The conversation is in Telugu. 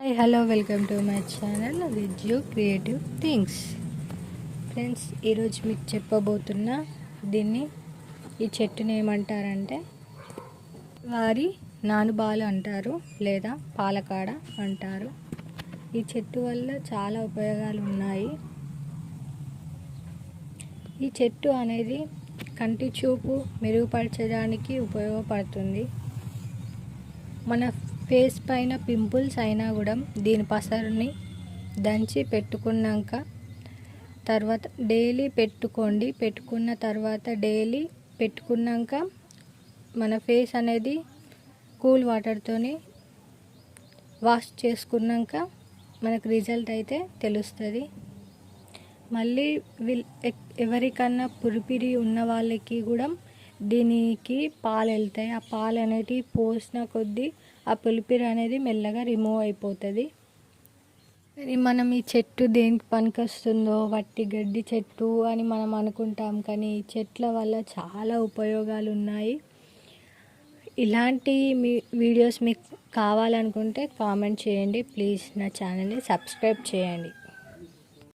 Hi hello welcome to my channel Vijju creative things. Friends, ఈరోజు మీకు చెప్పబోతున్న ఈ చెట్టుని ఏమంటారంటే వారి నానుబాలు అంటారు, లేదా పాలకాడ అంటారు. ఈ చెట్టు వల్ల చాలా ఉపయోగాలు ఉన్నాయి. ఈ చెట్టు అనేది కంటి చూపు మెరుగుపరచడానికి ఉపయోగపడుతుంది. మన ఫేస్ పైన పింపుల్స్ అయినా కూడా దీని పసరుని దంచి పెట్టుకున్నాక తర్వాత డైలీ పెట్టుకున్న తర్వాత డైలీ పెట్టుకున్నాక మన ఫేస్ అనేది కూల్ వాటర్తోని వాష్ చేసుకున్నాక మనకు రిజల్ట్ అయితే తెలుస్తుంది. మళ్ళీ ఎవరికన్నా పురిపిరి ఉన్న వాళ్ళకి కూడా దీనికి పాలు వెళ్తాయి. ఆ పాలు అనేటివి పోసిన కొద్దీ ఆ పులిపిరి అనేది మెల్లగా రిమూవ్ అయిపోతుంది. మనం ఈ చెట్టు దేనికి పనికొస్తుందో వట్టి గడ్డి చెట్టు అని మనం అనుకుంటాం, కానీ ఈ చెట్ల వల్ల చాలా ఉపయోగాలు ఉన్నాయి. ఇలాంటి వీడియోస్ మీకు కావాలనుకుంటే కామెంట్ చేయండి. ప్లీజ్ నా ఛానల్ని సబ్స్క్రైబ్ చేయండి.